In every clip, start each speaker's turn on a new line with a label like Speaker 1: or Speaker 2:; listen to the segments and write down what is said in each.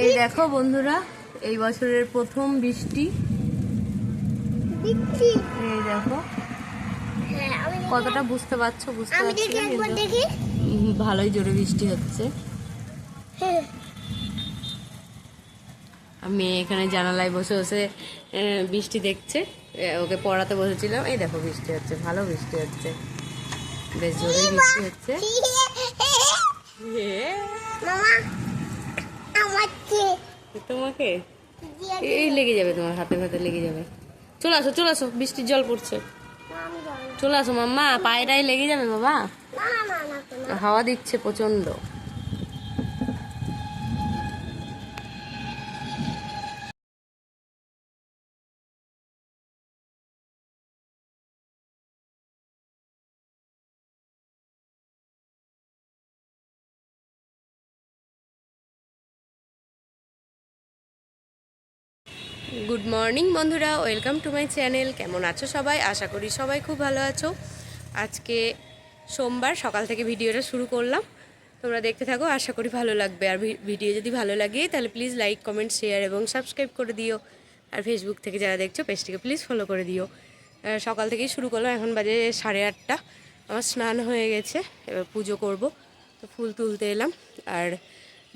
Speaker 1: এই দেখো বন্ধুরা, এই বছরের প্রথম বৃষ্টি। এই দেখো কতটা বুঝতে পারছো, বুঝতে পারছি না, কিন্তু ভালোই জোরে বৃষ্টি হচ্ছে। আমি এখানে জানালায় বসে বসে বৃষ্টি দেখছে, ওকে পড়াতে বসেছিলাম। এই দেখো বৃষ্টি হচ্ছে, ভালো বৃষ্টি হচ্ছে, বেশ জোরে বৃষ্টি হচ্ছে। তোমাকে এই লেগে যাবে, তোমার হাতে হাতে লেগে যাবে। চলে আসো, চলে আসো, বৃষ্টির জল পড়ছে, চলে আসো মাম্মা, পায়েটাই লেগে যাবে বাবা, হাওয়া দিচ্ছে প্রচন্ড। গুড মর্নিং বন্ধুরা, ওয়েলকাম টু মাই চ্যানেল। কেমন আছো সবাই? আশা করি সবাই খুব ভালো আছো। আজকে সোমবার সকাল থেকে ভিডিওটা শুরু করলাম, তোমরা দেখতে থাকো, আশা করি ভালো লাগবে। আর ভিডিও যদি ভালো লাগে তাহলে প্লিজ লাইক, কমেন্ট, শেয়ার এবং সাবস্ক্রাইব করে দিও। আর ফেসবুক থেকে যারা দেখছো পেজটিকে প্লিজ ফলো করে দিও। সকাল থেকেই শুরু করলাম, এখন বাজে 8:30। আমার স্নান হয়ে গেছে, এবার পুজো করব, তো ফুল তুলতে এলাম। আর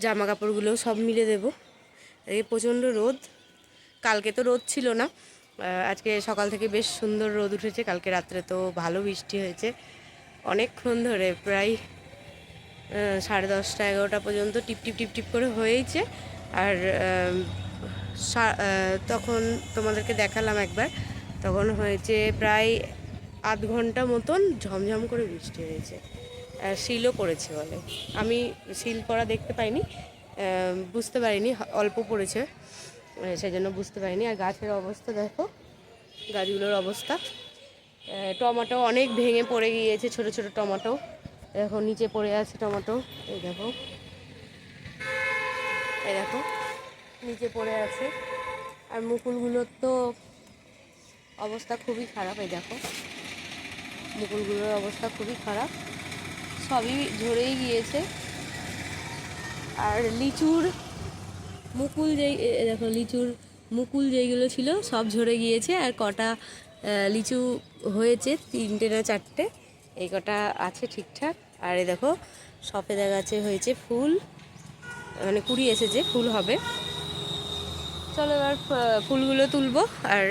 Speaker 1: জামা কাপড়গুলোও সব মিলে দেবো। এই প্রচণ্ড রোদ, কালকে তো রোদ ছিল না, আজকে সকাল থেকে বেশ সুন্দর রোদ উঠেছে। কালকে রাত্রে তো ভালো বৃষ্টি হয়েছে, অনেকক্ষণ ধরে, প্রায় 10:30 11টা পর্যন্ত টিপ টিপ টিপ টিপ করে হয়েছে। আর তখন তোমাদেরকে দেখালাম একবার, তখন হয়েছে প্রায় আধ ঘন্টা মতন ঝমঝম করে বৃষ্টি হয়েছে। আর শিলও পড়েছে বলে, আমি শিল পড়া দেখতে পাইনি, বুঝতে পারিনি, অল্প পড়েছে সেই জন্য বুঝতে পারিনি। আর গাছের অবস্থা দেখো, গাছগুলোর অবস্থা, টমেটো অনেক ভেঙে পড়ে গিয়েছে, ছোট ছোট টমেটো দেখো নিচে পড়ে আছে টমেটো। এই দেখো, এই দেখো নিচে পড়ে আছে। আর মুকুলগুলোর তো অবস্থা খুবই খারাপ, এই দেখো মুকুলগুলোর অবস্থা খুবই খারাপ, সবই ঝরেই গিয়েছে। আর লিচুর মুকুল যেই দেখো, লিচুর মুকুল যেইগুলো ছিল সব ঝরে গিয়েছে। আর কটা লিচু হয়েছে, 3টে না 4টে, এই কটা আছে ঠিকঠাক। আর এই দেখো সফেদা গাছে হয়েছে ফুল, মানে কুড়ি এসেছে, ফুল হবে। চলো এবার ফুলগুলো তুলবো। আর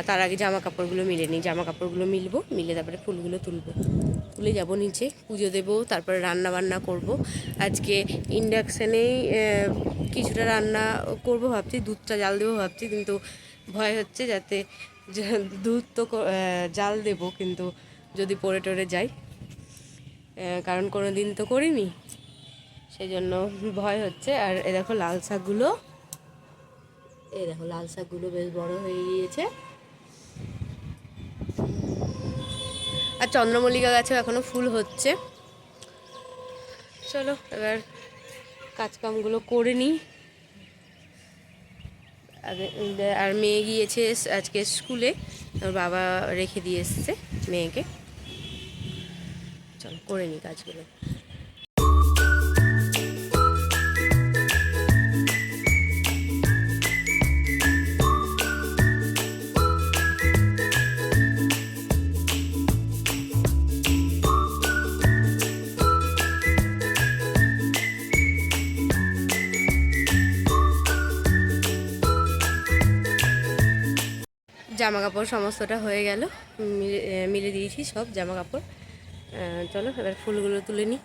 Speaker 1: তার আগে জামা কাপড়গুলো মিলে নিই, জামা কাপড়গুলো মিলবো, মিলে তারপরে ফুলগুলো তুলে যাব নিচে, পুজো দেবো, তারপরে রান্না বান্না করব। আজকে ইন্ডাকশানেই কিছুটা রান্না করব ভাবছি, দুধটা জাল দেবো ভাবছি, কিন্তু ভয় হচ্ছে যাতে দুধ তো জাল দেবো, কিন্তু যদি পড়ে টরে যাই, কারণ কোনো দিন তো করিনি, সেই জন্য ভয় হচ্ছে। আর এ দেখো লাল শাকগুলো, এই দেখো লাল শাকগুলো বেশ বড় হয়ে গিয়েছে। আর চন্দ্রমল্লিকা গাছেও এখনও ফুল হচ্ছে। চলো এবার কাজকামগুলো করে নিই। আর মেয়ে গিয়েছে আজকে স্কুলে, ওর বাবা রেখে দিয়ে এসছে মেয়েকে। চলো করে নিই কাজগুলো। জামা কাপড় সমস্তটা হয়ে গেল, মিলে দিয়েছি সব জামা কাপড়। চলো এবার ফুলগুলো তুলে নিই।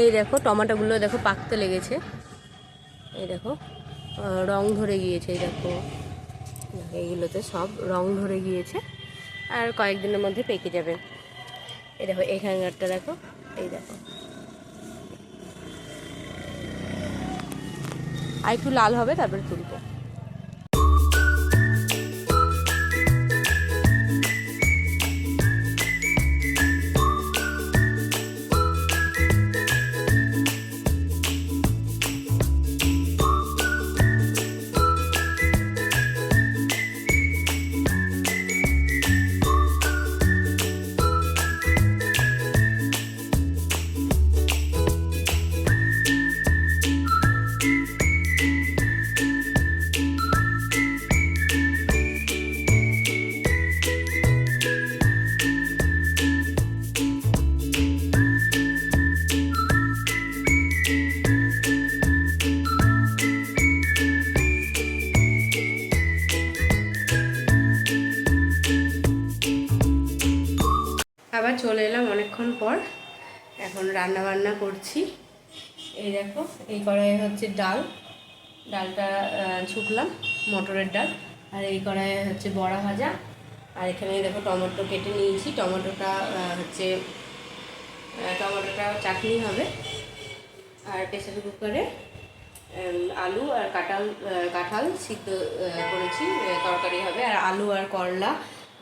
Speaker 1: এই দেখো টমেটোগুলো দেখো পাকতে লেগেছে, এই দেখো রং ধরে গিয়েছে, এই দেখো এইগুলোতে সব রং ধরে গিয়েছে, আর কয়েকদিনের মধ্যে পেকে যাবে। এই দেখো এখানকারটা দেখো, এই দেখো আর একটু লাল হবে তারপরে তুলবো। আবার চলে এলাম অনেকক্ষণ পর, এখন রান্না বান্না করছি। এই দেখো এই কড়াইয়ে হচ্ছে ডালটা ছুকলাম, মটরের ডাল, আর এই কড়াইয়ে হচ্ছে বড়া ভাজা, আর এখানে দেখো টমেটো কেটে নিয়েছি, টমেটোটা চাটনি হবে। আর প্রেসার কুকারে আলু আর কাঁঠাল সিদ্ধ করেছি, তরকারি হবে। আর আলু আর করলা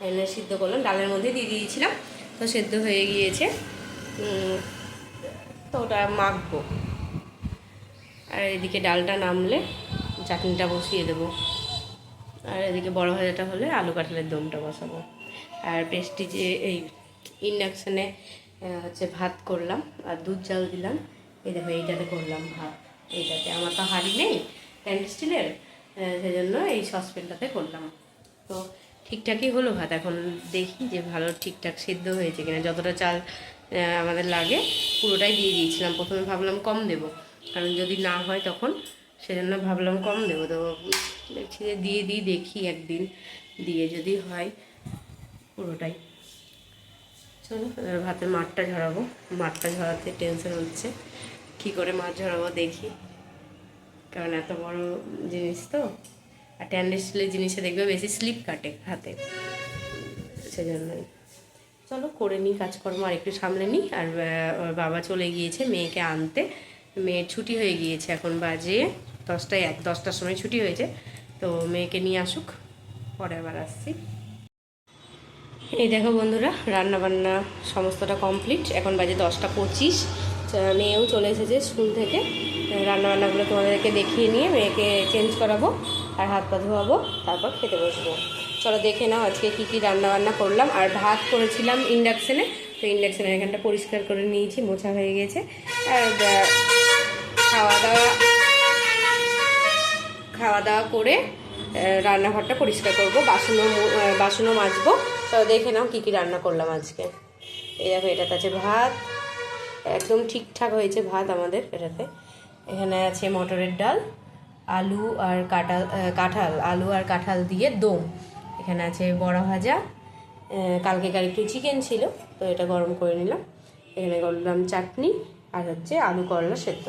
Speaker 1: এনে সিদ্ধ করলাম, ডালের মধ্যে দিয়ে দিয়েছিলাম, তো সেদ্ধ হয়ে গিয়েছে, তো ওটা মাখবো। আর এদিকে ডালটা নামলে চাটনিটা বসিয়ে দেবো, আর এদিকে বড় ভাজাটা হলে আলু কাঁঠালের দমটা বসাবো। আর প্রেস্টিজে এই ইন্ডাকশানে হচ্ছে ভাত করলাম, আর দুধ জাল দিলাম। এই দেখো এইটাতে করলাম ভাত, এইটাতে আমার তো হাঁড়ি নেই স্টেনলেস স্টিলের, সেজন্য এই সসপ্যানটাতে করলাম। তো ঠিকঠাকই হলো ভাত, এখন দেখি যে ভালো ঠিকঠাক সিদ্ধ হয়েছে কিনা। যতটা চাল আমাদের লাগে পুরোটাই দিয়ে দিয়েছিলাম, প্রথমে ভাবলাম কম দেব, কারণ যদি না হয় তখন, সেজন্য ভাবলাম কম দেবো। তো দেখছি যে দিয়ে দেখি একদিন দিয়ে যদি হয় পুরোটাই। চলো এবার ভাতের মাঠটা ঝরাবো, মাঠটা ঝরাতে টেনশন হচ্ছে, কী করে মাছ ঝরাবো দেখি, কারণ এত বড় জিনিস তো, আর স্টেনলেস স্টিলের জিনিসে দেখবে বেশি স্লিপ কাটে হাতে, সেজন্যই। চলো করে নিই কাজকর্ম, আর একটু সামলে নিই। আর ওর বাবা চলে গিয়েছে মেয়েকে আনতে, মেয়ের ছুটি হয়ে গিয়েছে, এখন বাজে 10টার সময় ছুটি হয়েছে, তো মেয়েকে নিয়ে আসুক, পরে আবার আসছি। এই দেখো বন্ধুরা, রান্নাবান্না সমস্তটা কমপ্লিট, এখন বাজে 10টা 25, মেয়েও চলে এসেছে স্কুল থেকে। রান্নাবান্নাগুলো তোমাদেরকে দেখিয়ে নিয়ে মেয়েকে চেঞ্জ করাবো আর হাত পা ধোয়াবো, তারপর খেতে বসবো। চলো দেখে নাও আজকে কী কী রান্নাবান্না করলাম। আর ভাত করেছিলাম ইন্ডাকশানে, তো ইন্ডাকশানের এখানটা পরিষ্কার করে নিয়েছি, মোছা হয়ে গেছে। আর খাওয়া দাওয়া করে রান্নাঘরটা পরিষ্কার করবো, বাসনও মাজবো। তো দেখে নাও কী কী রান্না করলাম আজকে। এই দেখো এটাতে আছে ভাত, একদম ঠিকঠাক হয়েছে ভাত আমাদের এটাতে। এখানে আছে মটরের ডাল, আলু আর কাঁঠাল দিয়ে দম। এখানে আছে বড়া ভাজা, কালকেকার একটু চিকেন ছিল, তো এটা গরম করে নিলাম। এখানে করলাম চাটনি, আর হচ্ছে আলু করলা সেদ্ধ।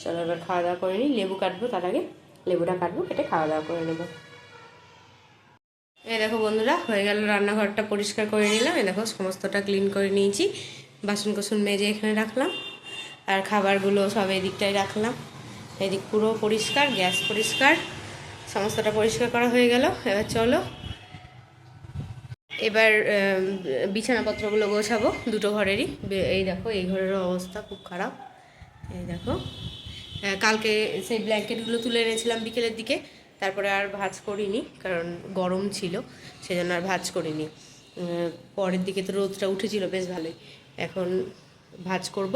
Speaker 1: চলো এবার খাওয়া দাওয়া করে নিই। লেবু কাটবো, তার আগে লেবুটা কাটবো, কেটে খাওয়া দাওয়া করে নেবো। এই দেখো বন্ধুরা, হয়ে গেল, রান্নাঘরটা পরিষ্কার করে নিলাম। এই দেখো সমস্তটা ক্লিন করে নিয়েছি, বাসন কোসন মেজে এখানে রাখলাম, আর খাবারগুলো সব এই দিকটায় রাখলাম। এদিক পুরো পরিষ্কার, গ্যাস পরিষ্কার, সমস্তটা পরিষ্কার করা হয়ে গেল। এবার চলো এবার বিছানাপত্রগুলো গোছাবো, দুটো ঘরেরই। এই দেখো এই ঘরেরও অবস্থা খুব খারাপ। এই দেখো কালকে সেই ব্ল্যাঙ্কেটগুলো তুলে এনেছিলাম বিকেলের দিকে, তারপরে আর ভাঁজ করিনি, কারণ গরম ছিল, সেজন্য আর ভাঁজ করিনি। পরের দিকে তো রোদটা উঠেছিল বেশ ভালোই, এখন ভাঁজ করব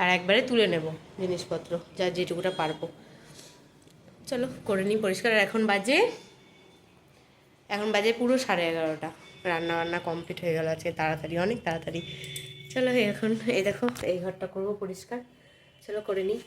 Speaker 1: আর একবারে তুলে নেব জিনিসপত্র, যা যেটুকুটা পারবো। চলো করে নিই পরিষ্কার। আর এখন বাজে পুরো 11:30। রান্না কমপ্লিট হয়ে গেল আজকে তাড়াতাড়ি, অনেক তাড়াতাড়ি। চলো এখন এই দেখো এই ঘরটা করব পরিষ্কার, চলো করে নিই।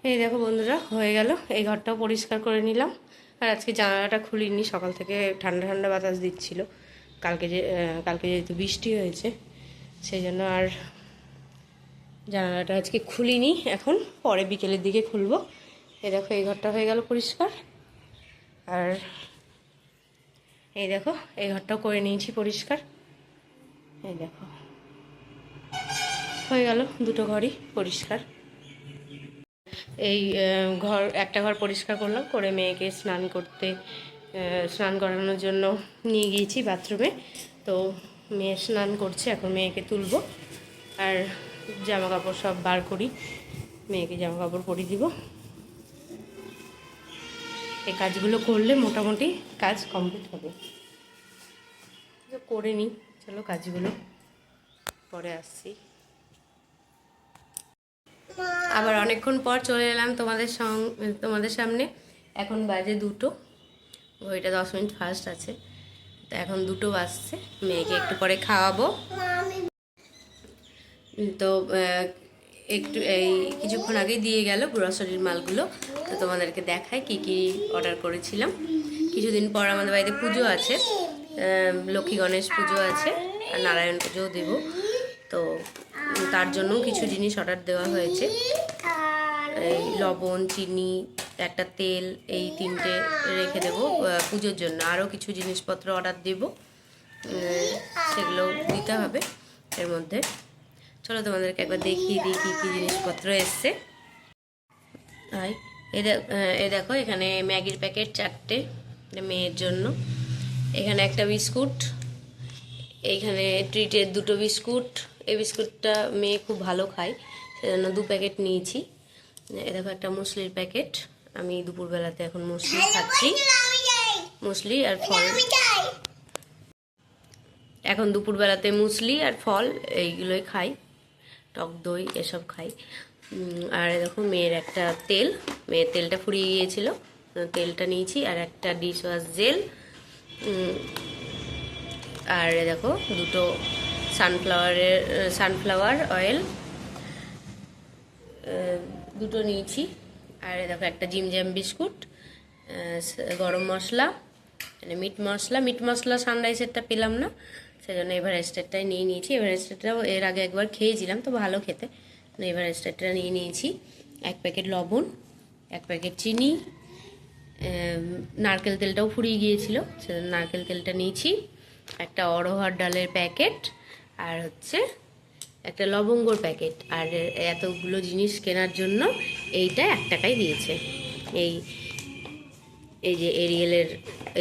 Speaker 1: এই দেখো বন্ধুরা, হয়ে গেল। এই ঘরটাও পরিষ্কার করে নিলাম। আর আজকে জানালাটা খুলিনি, সকাল থেকে ঠান্ডা ঠান্ডা বাতাস দিচ্ছিল। কালকে যেহেতু বৃষ্টি হয়েছে, সেই জন্য আর জানালাটা আজকে খুলিনি। এখন পরে বিকেলের দিকে খুলবো। এই দেখো, এই ঘরটা হয়ে গেল পরিষ্কার। আর এই দেখো, এই ঘরটাও করে নিয়েছি পরিষ্কার। এই দেখো, হয়ে গেল, দুটো ঘরই পরিষ্কার। এই একটা ঘর পরিষ্কার করলাম, করে মেয়েকে স্নান করানোর জন্য নিয়ে গিয়েছি বাথরুমে। তো মেয়ে স্নান করছে, এখন মেয়েকে তুলবো আর জামা কাপড় সব বার করি, মেয়েকে জামা কাপড় পরিয়ে দিব। এই কাজগুলো করলে মোটামুটি কাজ কমপ্লিট হবে। করে নিই, চলো কাজগুলো পরে আসছি। আবার অনেকক্ষণ পর চলে এলাম তোমাদের সামনে। এখন বাজে 2টো, ঘড়িটা 10 মিনিট ফাস্ট আছে, তো এখন 2টো বাজছে। মেয়েকে একটু পরে খাওয়াবো। তো একটু কিছুক্ষণ আগেই দিয়ে গেল গ্রসারির মালগুলো। তো তোমাদেরকে দেখায় কি কি অর্ডার করেছিলাম। কিছুদিন পর আমাদের বাড়িতে পুজো আছে, লক্ষ্মী গণেশ পুজো আছে, আর নারায়ণ পুজোও দেব। তো তার জন্য কিছু জিনিস অর্ডার দেওয়া হয়েছে। এই লবণ, চিনি, একটা তেল, এই 3টে রেখে দেবো পুজোর জন্য। আরও কিছু জিনিসপত্র অর্ডার দেব, সেগুলো দিতে হবে এর মধ্যে। চলো তোমাদেরকে একবার দেখিয়ে দিই কী কী জিনিসপত্র এসছে। এই দেখো, এখানে ম্যাগির প্যাকেট 4টে মেয়ের জন্য। এখানে একটা বিস্কুট, এইখানে ট্রিটের 2টো বিস্কুট। এই বিস্কুটটা মেয়ে খুব ভালো খায়, সেজন্য 2 প্যাকেট নিয়েছি। এই দেখো, একটা মুসলির প্যাকেট। আমি দুপুরবেলাতে এখন মুসলি খাচ্ছি, মুসলি আর ফল। এখন দুপুরবেলাতে মুসলি আর ফল এইগুলোই খাই, টক দই এসব খাই। আর দেখো, মেয়ের একটা তেল, মেয়ের তেলটা ফুরিয়ে গিয়েছিল, তেলটা নিয়েছি। আর একটা ডিশ ওয়াশ জেল। আর দেখো, 2টো সানফ্লাওয়ার অয়েল 2টো নিয়েছি। আর দেখো, একটা জিমজাম বিস্কুট, গরম মশলা, মানে মিট মশলা সানরাইসেরটা পেলাম না, সেজন্য এভারেস্টেরটাই নিয়ে নিয়েছি। এভারেস্টেরটাও এর আগে একবার খেয়েছিলাম, তো ভালো খেতে, এভারেস্টেরটা নিয়ে নিয়েছি। 1 প্যাকেট লবণ, 1 প্যাকেট চিনি, নারকেল তেলটাও ফুরিয়ে গিয়েছিল, সেজন্য নারকেল তেলটা নিয়েছি। একটা অরহর ডালের প্যাকেট, আর হচ্ছে একটা লবঙ্গর প্যাকেট। আর এতগুলো জিনিস কেনার জন্য এইটা 1 টাকায় দিয়েছে। এই যে এরিয়েলের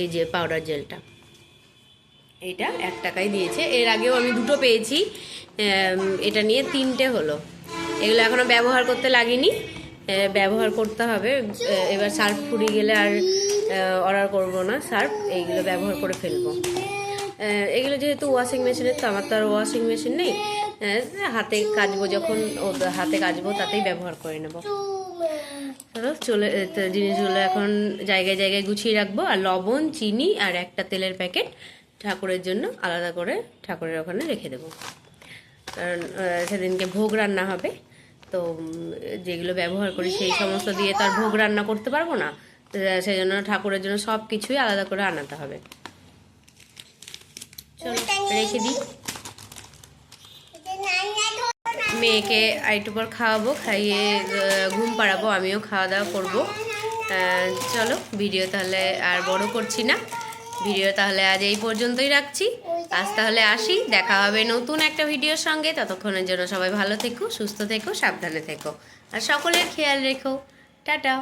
Speaker 1: এই যে পাউডার জেলটা, এইটা 1 টাকায় দিয়েছে। এর আগেও আমি 2টো পেয়েছি, এটা নিয়ে 3টে হলো। এগুলো এখনও ব্যবহার করতে লাগিনি, ব্যবহার করতে হবে। এবার সার্ফ ফুরিয়ে গেলে আর অর্ডার করব না সার্ফ, এইগুলো ব্যবহার করে ফেলবো। এগুলো যেহেতু ওয়াশিং মেশিনের, তো আমার তো আর ওয়াশিং মেশিন নেই, হাতে কাচবো, যখন হাতে কাচবো তাতেই ব্যবহার করে নেব। চলো জিনিসগুলো এখন জায়গায় জায়গায় গুছিয়ে রাখবো। আর লবণ, চিনি আর একটা তেলের প্যাকেট ঠাকুরের জন্য আলাদা করে ঠাকুরের ওখানে রেখে দেবো, কারণ সেদিনকে ভোগ রান্না হবে। তো যেগুলো ব্যবহার করি সেই সমস্ত দিয়ে তো আর ভোগ রান্না করতে পারবো না, সেই জন্য ঠাকুরের জন্য সব কিছুই আলাদা করে আনাতে হবে। চলো রেখে দিই। মেয়েকে আরেকটু পর খাওয়াবো, খাইয়ে ঘুম পাড়াবো, আমিও খাওয়া দাওয়া করবো। চলো, ভিডিও তাহলে আর বড় করছি না, ভিডিও তাহলে আজ এই পর্যন্তই রাখছি। আজ তাহলে আসি, দেখা হবে নতুন একটা ভিডিওর সঙ্গে। ততক্ষণের জন্য সবাই ভালো থেকো, সুস্থ থেকো, সাবধানে থেকো, আর সকলের খেয়াল রেখো। টাটা।